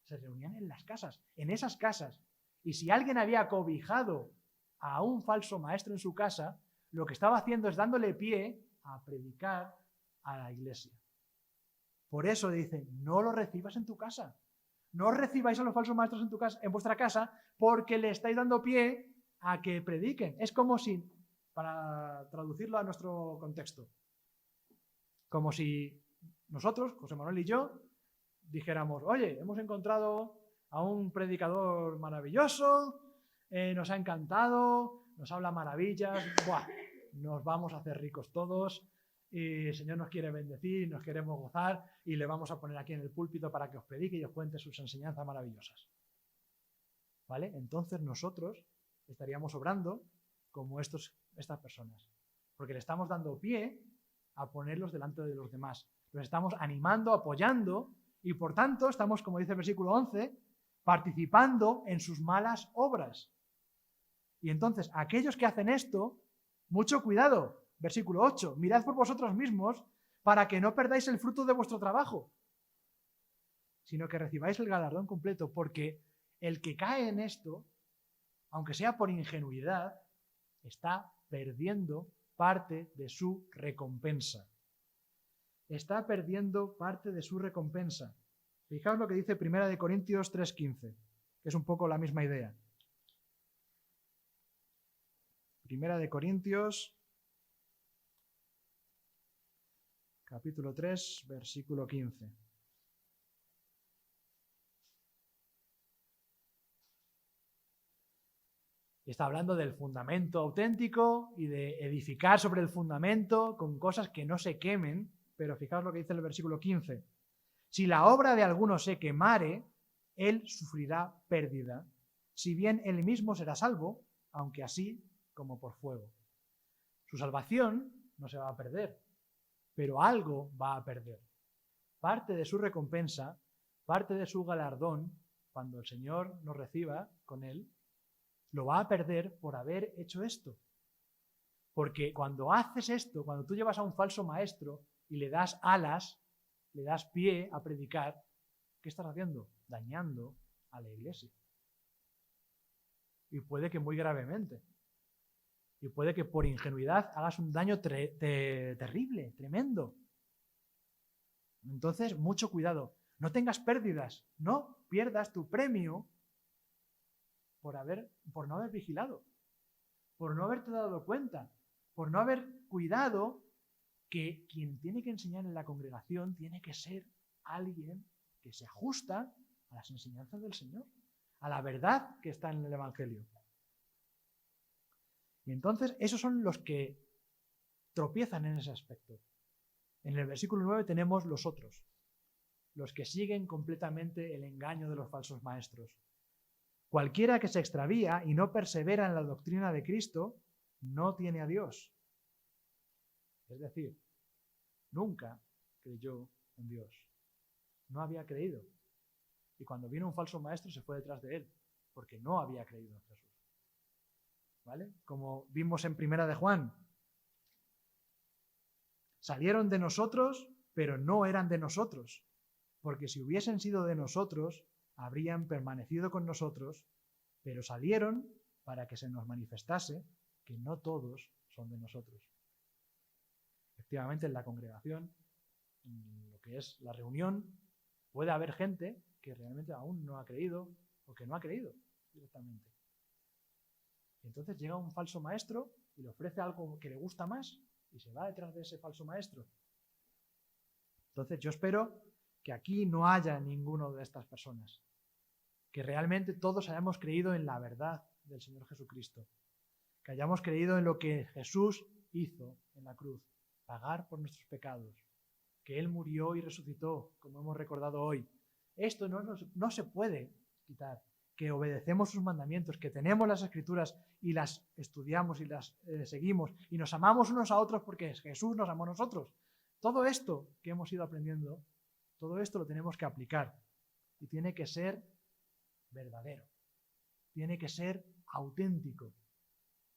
A: Se reunían en las casas, en esas casas. Y si alguien había cobijado a un falso maestro en su casa, lo que estaba haciendo es dándole pie a predicar a la iglesia. Por eso dice, no lo recibas en tu casa. No recibáis a los falsos maestros en vuestra casa, porque le estáis dando pie a que prediquen. Es como si, para traducirlo a nuestro contexto, como si nosotros, José Manuel y yo, dijéramos, oye, hemos encontrado a un predicador maravilloso, nos ha encantado, nos habla maravillas, ¡buah! Nos vamos a hacer ricos todos, y el Señor nos quiere bendecir, nos queremos gozar, y le vamos a poner aquí en el púlpito para que os predique y os cuente sus enseñanzas maravillosas. ¿Vale? Entonces nosotros estaríamos obrando como estas personas, porque le estamos dando pie a ponerlos delante de los demás. Los estamos animando, apoyando, y por tanto estamos, como dice el versículo 11, participando en sus malas obras. Y entonces, aquellos que hacen esto, mucho cuidado. Versículo 8, mirad por vosotros mismos para que no perdáis el fruto de vuestro trabajo, sino que recibáis el galardón completo, porque el que cae en esto, aunque sea por ingenuidad, está perdiendo parte de su recompensa. Está perdiendo parte de su recompensa. Fijaos lo que dice 1 Corintios 3:15, que es un poco la misma idea. 1 Corintios, capítulo 3, versículo 15. Y está hablando del fundamento auténtico y de edificar sobre el fundamento con cosas que no se quemen. Pero fijaos lo que dice el versículo 15. Si la obra de alguno se quemare, él sufrirá pérdida, si bien él mismo será salvo, aunque así como por fuego. Su salvación no se va a perder, pero algo va a perder. Parte de su recompensa, parte de su galardón, cuando el Señor nos reciba con él, lo va a perder por haber hecho esto. Porque cuando haces esto, cuando tú llevas a un falso maestro y le das alas, le das pie a predicar, ¿qué estás haciendo? Dañando a la iglesia. Y puede que muy gravemente. Y puede que por ingenuidad hagas un daño terrible, tremendo. Entonces, mucho cuidado. No tengas pérdidas. No pierdas tu premio por no haber vigilado, por no haberte dado cuenta, por no haber cuidado que quien tiene que enseñar en la congregación tiene que ser alguien que se ajusta a las enseñanzas del Señor, a la verdad que está en el Evangelio. Y entonces esos son los que tropiezan en ese aspecto. En el versículo 9 tenemos los otros, los que siguen completamente el engaño de los falsos maestros. Cualquiera que se extravía y no persevera en la doctrina de Cristo no tiene a Dios. Es decir, nunca creyó en Dios. No había creído. Y cuando vino un falso maestro se fue detrás de él, porque no había creído en Jesús. ¿Vale? Como vimos en Primera de Juan. Salieron de nosotros, pero no eran de nosotros. Porque si hubiesen sido de nosotros, habrían permanecido con nosotros, pero salieron para que se nos manifestase que no todos son de nosotros. Efectivamente, en la congregación, en lo que es la reunión, puede haber gente que realmente aún no ha creído o que no ha creído directamente. Y entonces llega un falso maestro y le ofrece algo que le gusta más y se va detrás de ese falso maestro. Entonces yo espero que aquí no haya ninguno de estas personas, que realmente todos hayamos creído en la verdad del Señor Jesucristo, que hayamos creído en lo que Jesús hizo en la cruz, pagar por nuestros pecados, que Él murió y resucitó, como hemos recordado hoy. Esto no se puede quitar, que obedecemos sus mandamientos, que tenemos las Escrituras y las estudiamos y las seguimos y nos amamos unos a otros porque Jesús nos amó a nosotros. Todo esto que hemos ido aprendiendo, todo esto lo tenemos que aplicar y tiene que ser verdadero, tiene que ser auténtico.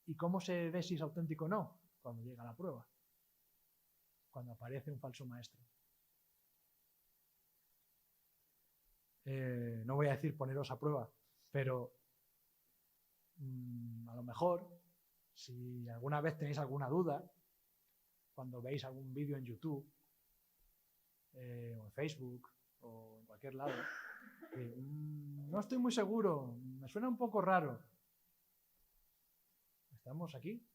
A: ¿Y cómo se ve si es auténtico o no? Cuando llega la prueba, cuando aparece un falso maestro. No voy a decir poneros a prueba, pero a lo mejor, si alguna vez tenéis alguna duda, cuando veis algún vídeo en YouTube, o en Facebook, o en cualquier lado, no estoy muy seguro, me suena un poco raro. Estamos aquí,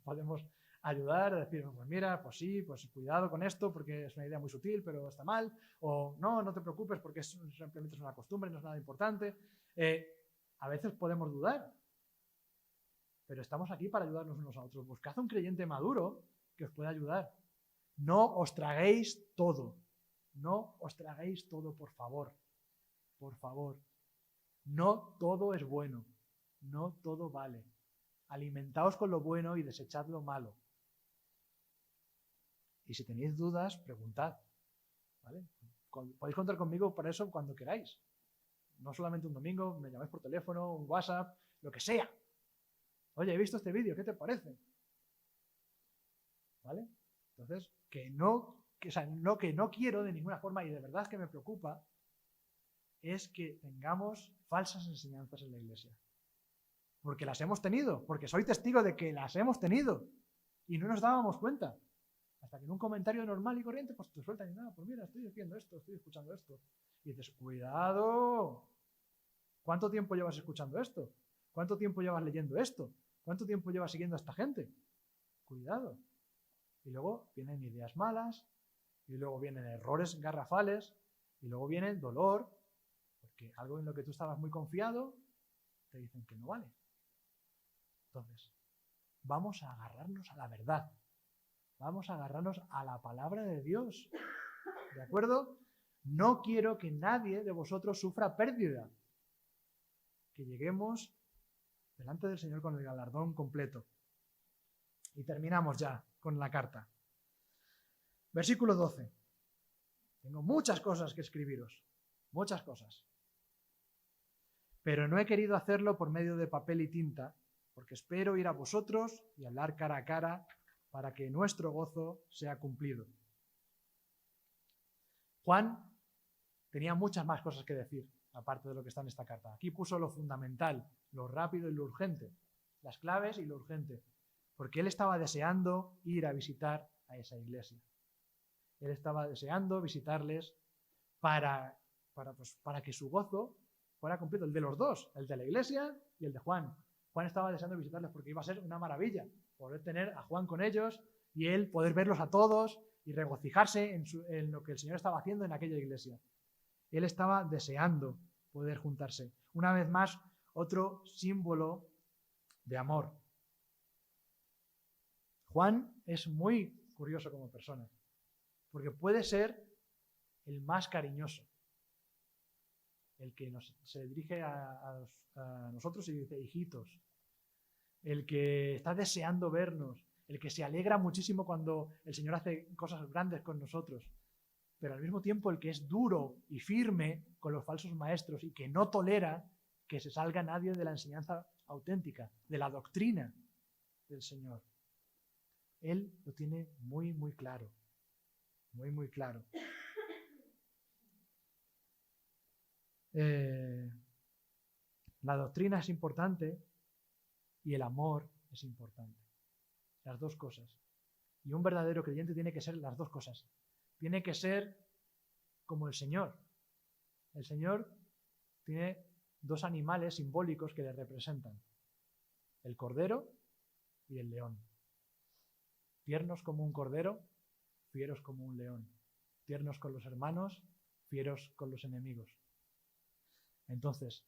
A: podemos ayudar, a decir, pues mira, pues sí, pues cuidado con esto porque es una idea muy sutil, pero está mal, o no te preocupes porque simplemente es una costumbre, no es nada importante. A veces podemos dudar, pero estamos aquí para ayudarnos unos a otros. Buscad un creyente maduro que os pueda ayudar. No os traguéis todo, no os traguéis todo, por favor, por favor. No todo es bueno, no todo vale. Alimentaos con lo bueno y desechad lo malo. Y si tenéis dudas, preguntad, ¿vale? Podéis contar conmigo para eso cuando queráis. No solamente un domingo, me llamáis por teléfono, un WhatsApp, lo que sea. Oye, he visto este vídeo, ¿qué te parece? ¿Vale? Entonces, que no quiero de ninguna forma, y de verdad que me preocupa, es que tengamos falsas enseñanzas en la iglesia. Porque las hemos tenido, porque soy testigo de que las hemos tenido y no nos dábamos cuenta. Hasta que en un comentario normal y corriente, pues te sueltan y nada, pues mira, estoy haciendo esto, estoy escuchando esto. Y dices, cuidado, ¿cuánto tiempo llevas escuchando esto? ¿Cuánto tiempo llevas leyendo esto? ¿Cuánto tiempo llevas siguiendo a esta gente? Cuidado. Y luego vienen ideas malas, y luego vienen errores garrafales, y luego viene el dolor, porque algo en lo que tú estabas muy confiado, te dicen que no vale. Entonces, vamos a agarrarnos a la verdad. Vamos a agarrarnos a la palabra de Dios. ¿De acuerdo? No quiero que nadie de vosotros sufra pérdida. Que lleguemos delante del Señor con el galardón completo. Y terminamos ya con la carta. Versículo 12. Tengo muchas cosas que escribiros. Muchas cosas. Pero no he querido hacerlo por medio de papel y tinta, porque espero ir a vosotros y hablar cara a cara para que nuestro gozo sea cumplido. Juan tenía muchas más cosas que decir, aparte de lo que está en esta carta. Aquí puso lo fundamental, lo rápido y lo urgente, las claves y lo urgente, porque él estaba deseando ir a visitar a esa iglesia. Él estaba deseando visitarles para que su gozo fuera completo, el de los dos, el de la iglesia y el de Juan. Juan estaba deseando visitarles porque iba a ser una maravilla poder tener a Juan con ellos y él poder verlos a todos y regocijarse en lo que el Señor estaba haciendo en aquella iglesia. Él estaba deseando poder juntarse. Una vez más, otro símbolo de amor. Juan es muy curioso como persona, porque puede ser el más cariñoso, el que se dirige a nosotros y dice, hijitos, el que está deseando vernos, el que se alegra muchísimo cuando el Señor hace cosas grandes con nosotros, pero al mismo tiempo el que es duro y firme con los falsos maestros y que no tolera que se salga nadie de la enseñanza auténtica, de la doctrina del Señor. Él lo tiene muy, muy claro, muy, muy claro. La doctrina es importante y el amor es importante. Las dos cosas. Y un verdadero creyente tiene que ser las dos cosas. Tiene que ser como el Señor. El Señor tiene dos animales simbólicos que le representan. El cordero y el león. Tiernos como un cordero, fieros como un león. Tiernos con los hermanos, fieros con los enemigos. Entonces,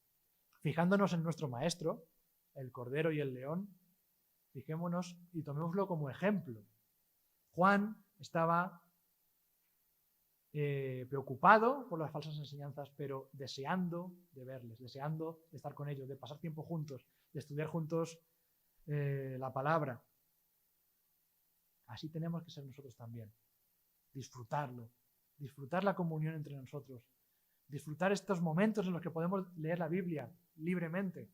A: fijándonos en nuestro maestro, el cordero y el león, fijémonos y tomémoslo como ejemplo. Juan estaba preocupado por las falsas enseñanzas, pero deseando de verles, deseando de estar con ellos, de pasar tiempo juntos, de estudiar juntos la palabra. Así tenemos que ser nosotros también. Disfrutarlo, disfrutar la comunión entre nosotros, disfrutar estos momentos en los que podemos leer la Biblia libremente,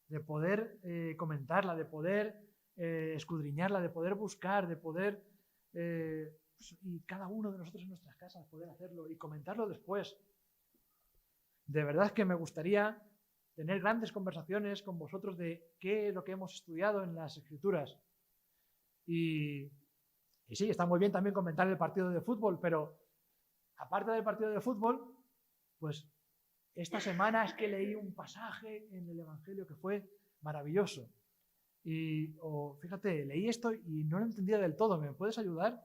A: de poder comentarla, de poder escudriñarla, de poder buscar, de poder, y cada uno de nosotros en nuestras casas poder hacerlo y comentarlo después. De verdad que me gustaría tener grandes conversaciones con vosotros de qué es lo que hemos estudiado en las Escrituras. Y sí, está muy bien también comentar el partido de fútbol, pero aparte del partido de fútbol, pues esta semana es que leí un pasaje en el Evangelio que fue maravilloso. Fíjate, leí esto y no lo entendía del todo. ¿Me puedes ayudar?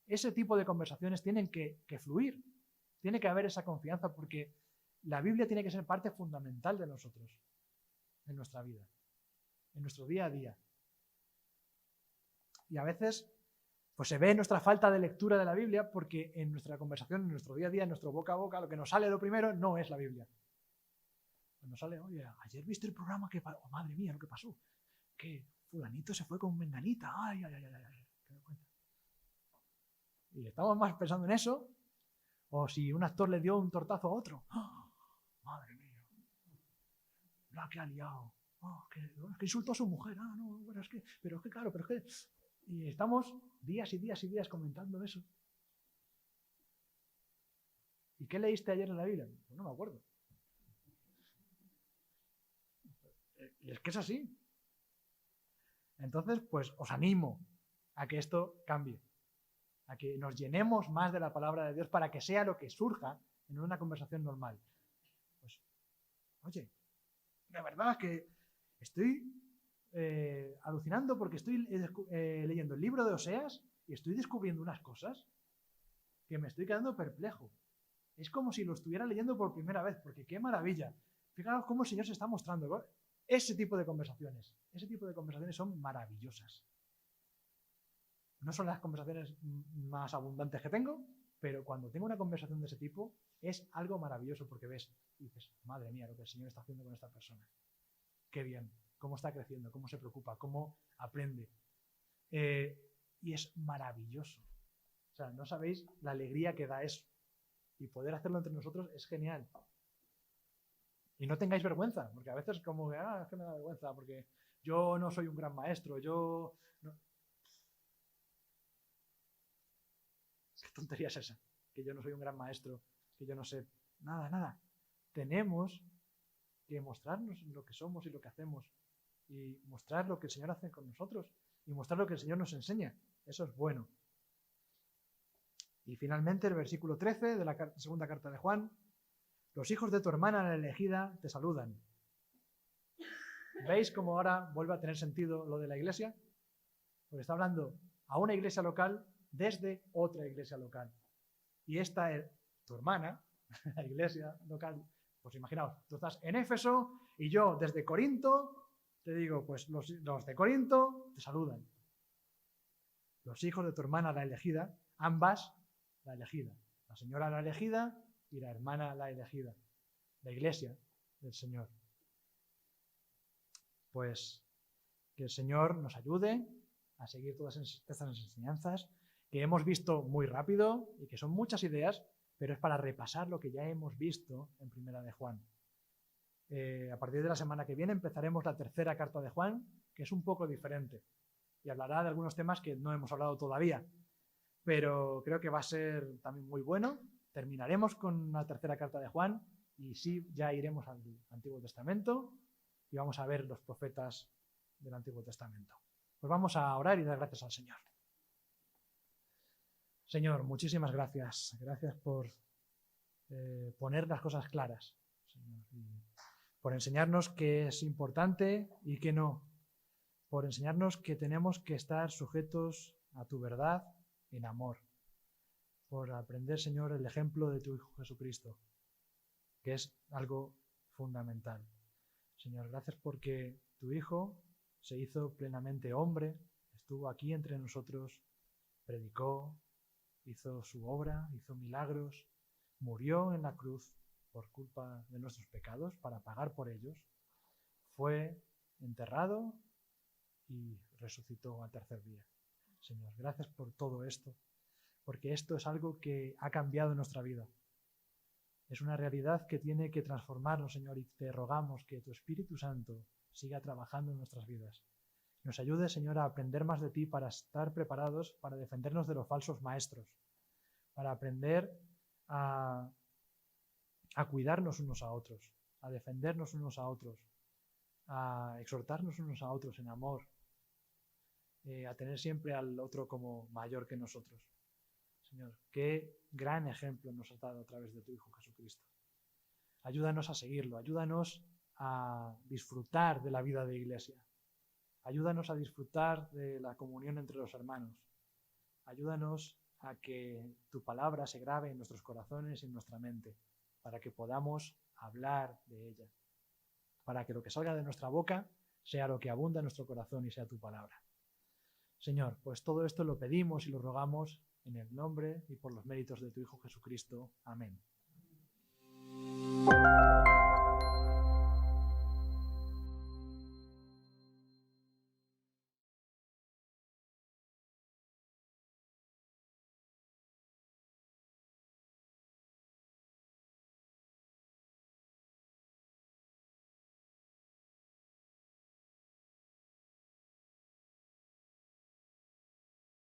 A: Ese tipo de conversaciones tienen que fluir. Tiene que haber esa confianza porque la Biblia tiene que ser parte fundamental de nosotros, en nuestra vida, en nuestro día a día. Y a veces pues se ve nuestra falta de lectura de la Biblia porque en nuestra conversación, en nuestro día a día, en nuestro boca a boca, lo que nos sale lo primero no es la Biblia. Nos sale, oye, ayer viste el programa que pasó, oh, madre mía, lo que pasó, que fulanito se fue con menganita, ay. Y estamos más pensando en eso, o si un actor le dio un tortazo a otro, ¡oh, madre mía, la que ha liado, oh, que insultó a su mujer, no, pero es que claro, y estamos días y días y días comentando eso. ¿Y qué leíste ayer en la Biblia? Pues no me acuerdo. Y es que es así. Entonces, pues os animo a que esto cambie, a que nos llenemos más de la palabra de Dios para que sea lo que surja en una conversación normal. Pues, oye, de verdad que estoy alucinando porque estoy leyendo el libro de Oseas y estoy descubriendo unas cosas que me estoy quedando perplejo. Es como si lo estuviera leyendo por primera vez, porque qué maravilla. Fijaros cómo el Señor se está mostrando. Ese tipo de conversaciones son maravillosas. No son las conversaciones más abundantes que tengo, pero cuando tengo una conversación de ese tipo es algo maravilloso porque ves y dices, madre mía, lo que el Señor está haciendo con esta persona. Qué bien, cómo está creciendo, cómo se preocupa, cómo aprende. Y es maravilloso. O sea, no sabéis la alegría que da eso. Y poder hacerlo entre nosotros es genial. Y no tengáis vergüenza, porque a veces como que, es que me da vergüenza, porque yo no soy un gran maestro, no. ¿Qué tontería es esa? que yo no soy un gran maestro, que yo no sé nada. Tenemos que mostrarnos lo que somos y lo que hacemos y mostrar lo que el Señor hace con nosotros y mostrar lo que el Señor nos enseña. Eso es bueno. Y finalmente el versículo 13 de la segunda carta de Juan: los hijos de tu hermana la elegida te saludan. ¿Veis cómo ahora vuelve a tener sentido lo de la iglesia? Porque está hablando a una iglesia local desde otra iglesia local. Y esta es tu hermana, la iglesia local. Pues imaginaos, tú estás en Éfeso y yo desde Corinto te digo, pues los de Corinto te saludan. Los hijos de tu hermana la elegida, ambas la elegida. La señora la elegida y la hermana la elegida. La iglesia del Señor. Pues que el Señor nos ayude a seguir todas estas enseñanzas que hemos visto muy rápido y que son muchas ideas, pero es para repasar lo que ya hemos visto en Primera de Juan. A partir de la semana que viene empezaremos la tercera carta de Juan, que es un poco diferente y hablará de algunos temas que no hemos hablado todavía, pero creo que va a ser también muy bueno. Terminaremos con la tercera carta de Juan y sí, ya iremos al Antiguo Testamento y vamos a ver los profetas del Antiguo Testamento. Pues vamos a orar y dar gracias al Señor. Señor, muchísimas gracias. Gracias por poner las cosas claras, Señor, y por enseñarnos qué es importante y qué no. Por enseñarnos que tenemos que estar sujetos a tu verdad en amor. Por aprender, Señor, el ejemplo de tu Hijo Jesucristo, que es algo fundamental. Señor, gracias porque tu Hijo se hizo plenamente hombre, estuvo aquí entre nosotros, predicó, hizo su obra, hizo milagros, murió en la cruz por culpa de nuestros pecados, para pagar por ellos, fue enterrado y resucitó al tercer día. Señor, gracias por todo esto, porque esto es algo que ha cambiado nuestra vida. Es una realidad que tiene que transformarnos, Señor, y te rogamos que tu Espíritu Santo siga trabajando en nuestras vidas. Nos ayude, Señor, a aprender más de ti para estar preparados para defendernos de los falsos maestros, para aprender a cuidarnos unos a otros, a defendernos unos a otros, a exhortarnos unos a otros en amor, a tener siempre al otro como mayor que nosotros. Señor, qué gran ejemplo nos has dado a través de tu Hijo Jesucristo. Ayúdanos a seguirlo, ayúdanos a disfrutar de la vida de iglesia, ayúdanos a disfrutar de la comunión entre los hermanos, ayúdanos a que tu palabra se grabe en nuestros corazones y en nuestra mente, para que podamos hablar de ella, para que lo que salga de nuestra boca sea lo que abunda en nuestro corazón y sea tu palabra. Señor, pues todo esto lo pedimos y lo rogamos en el nombre y por los méritos de tu Hijo Jesucristo. Amén.